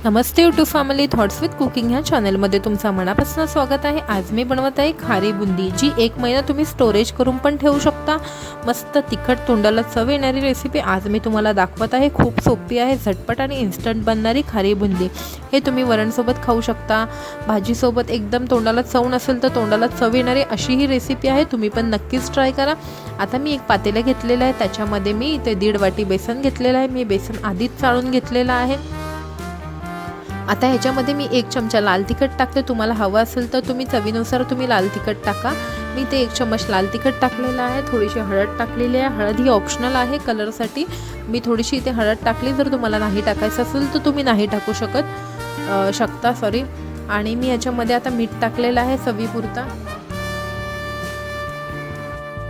Namaste YouTube family, thoughts with cooking ह्या चॅनलमध्ये तुमचं मनापासून स्वागत आहे। आज मी बनवत आहे खारी बुंदी, जी 1 महिना तुम्ही स्टोरेज करून पण ठेवू शकता। मस्त तिखट तोंडाला चव येणारी रेसिपी आज मी तुम्हाला दाखवत आहे। खूप सोपी आहे, झटपट आणि इन्स्टंट बनणारी खारी बुंदी। हे तुम्ही वरणसोबत खाऊ शकता, भाजीसोबत एकदम तोंडाला चव नसेल तर तोंडाला चव येणारी अशी ही रेसिपी आहे। तुम्ही पण नक्कीच ट्राय करा। आता मी एक पातेलं घेतलेलं आहे, त्याच्यामध्ये मी इथे 1.5 वाटी बेसन घेतलेलं आहे। मी बेसन आधीच चाळून घेतलेलं आहे। आता ह्याच्यामध्ये मी 1 चमचा लाल तिखट टाकते। तुम्हाला हवं असेल तर तुम्ही चवीनुसार तुम्ही लाल तिखट टाका। मी ते 1 चम्मच लाल तिखट टाकलेलं आहे। थोडीशी हळद टाकलेली आहे। हळद ही ऑप्शनल आहे कलरसाठी। मी थोडीशी इथे हळद टाकली, जर तुम्हाला नाही टाकायचं असेल तर तुम्ही नाही टाकू शकता सॉरी। आणि मी ह्याच्यामध्ये आता मीठ टाकलेलं आहे चवीपुरता।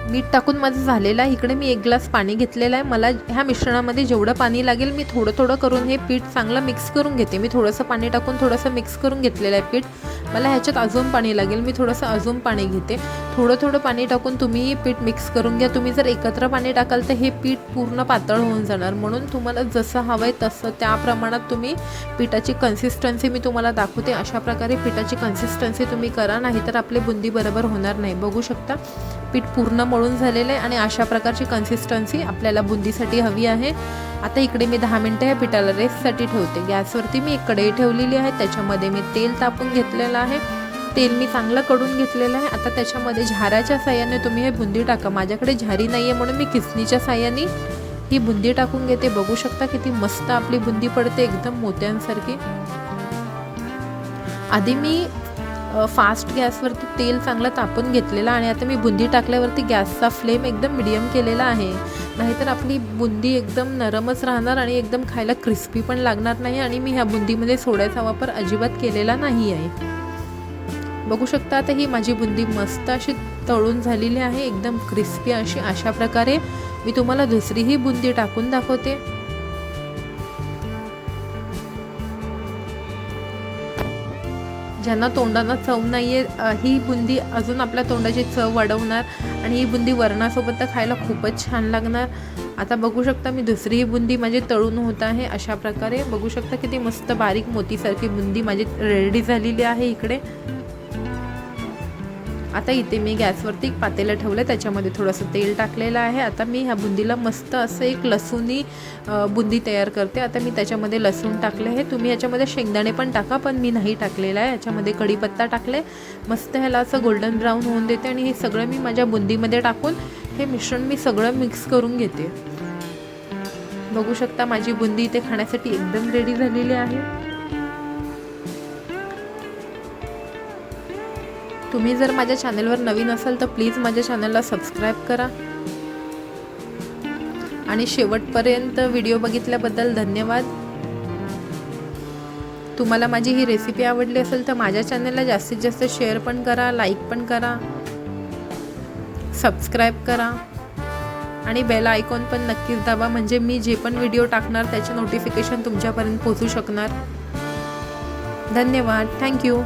मीठ टाकून माझं झालेलं आहे। इकडे मी 1 ग्लास पाणी घेतलेलं आहे। मला ह्या मिश्रणामध्ये जेवढं पाणी लागेल मी थोडं थोडं करून हे पीठ चांगलं मिक्स करून घेते। मी थोडंसं पाणी टाकून थोडंसं मिक्स करून घेतलेलं आहे पीठ। मला ह्याच्यात अजून पाणी लागेल, मी थोडंसं अजून पाणी घेते। थोडं थोडं पाणी टाकून तुम्ही पीठ मिक्स करून घ्या। तुम्ही जर एकत्र पाणी टाकाल तर हे पीठ पूर्ण पातळ होऊन जाणार, म्हणून तुम्हाला जसं हवं आहे तसं त्या प्रमाणात तुम्ही पिठाची कन्सिस्टन्सी मी तुम्हाला दाखवते। अशा प्रकारे पिठाची कन्सिस्टन्सी तुम्ही करा, नाहीतर आपली बुंदी बरोबर होणार नाही। बघू शकता पीठ पूर्ण मळून झालेलं आहे आणि अशा प्रकारची कन्सिस्टन्सी आपल्याला बुंदीसाठी हवी आहे। आता इकडे मी 10 मिनिटं या पिठाला रेस्टसाठी ठेवते। गॅसवरती मी एक कढई ठेवलेली आहे, त्याच्यामध्ये मी तेल तापून घेतलेलं आहे। तेल मी चांगलं कडून घेतलेलं आहे। आता त्याच्यामध्ये झाऱ्याच्या साह्याने तुम्ही हे बुंदी टाका। माझ्याकडे झारी नाही आहे म्हणून मी किसणीच्या साह्याने ही बुंदी टाकून घेते। बघू शकता किती मस्त आपली बुंदी पडते, एकदम मोत्यांसारखी। आधी मी फास्ट गॅसवरती तेल चांगलं तापून घेतलेलं आणि आता मी बुंदी टाकल्यावरती गॅसचा फ्लेम एकदम मीडियम केलेला आहे, नाहीतर आपली बुंदी एकदम नरमच राहणार आणि एकदम खायला क्रिस्पी पण लागणार नाही। आणि मी ह्या बुंदीमध्ये सोड्याचा वापर अजिबात केलेला नाही आहे। बघू शकता आता ही माझी बुंदी मस्त अशी तळून झालेली आहे, एकदम क्रिस्पी अशी। अशा प्रकारे मी तुम्हाला दुसरीही बुंदी टाकून दाखवते। ज्यांना तोंडाला चव नाहीये, ही बुंदी अजून आपल्या तोंडाची चव वाढवणार आणि ही बुंदी वरणासोबत तर खायला खूपच छान लागणार। आता बघू शकता मी दुसरी बुंदी माझी तळून होत आहे। अशा प्रकारे बघू शकता किती मस्त बारीक मोतीसारखी बुंदी माझी रेडी झालेली आहे इकडे। आता इथे मी गॅसवरती एक पातेलं ठेवलं, त्याच्यामध्ये थोडंसं तेल टाकलेलं आहे। आता मी ह्या बुंदीला मस्त असं एक लसूणी बुंदी तयार करते। आता मी त्याच्यामध्ये लसूण टाकले आहे। तुम्ही याच्यामध्ये शेंगदाणे पण टाका, पण मी नाही टाकलेला आहे। याच्यामध्ये कढीपत्ता टाकले, मस्त ह्याला असं गोल्डन ब्राऊन होऊन देते आणि हे सगळं मी माझ्या बुंदीमध्ये टाकून हे मिश्रण मी सगळं मिक्स करून घेते। बघू शकता माझी बुंदी इथे खाण्यासाठी एकदम रेडी झालेली आहे। तुम्ही जर माझ्या चॅनलवर नवीन असाल तर प्लीज माझ्या चॅनलला सबस्क्राईब करा आणि शेवटपर्यंत व्हिडिओ बघितल्याबद्दल धन्यवाद। तुम्हाला माझी ही रेसिपी आवडली असेल तर माझ्या चॅनलला जास्तीत जास्त शेअर पण करा, लाईक पण करा, सबस्क्राईब करा आणि बेल आयकॉन पण नक्कीच दाबा, म्हणजे मी जे पण व्हिडिओ टाकणार त्याचे नोटिफिकेशन तुमच्यापर्यंत पोहोचू शकणार। धन्यवाद, थँक्यू।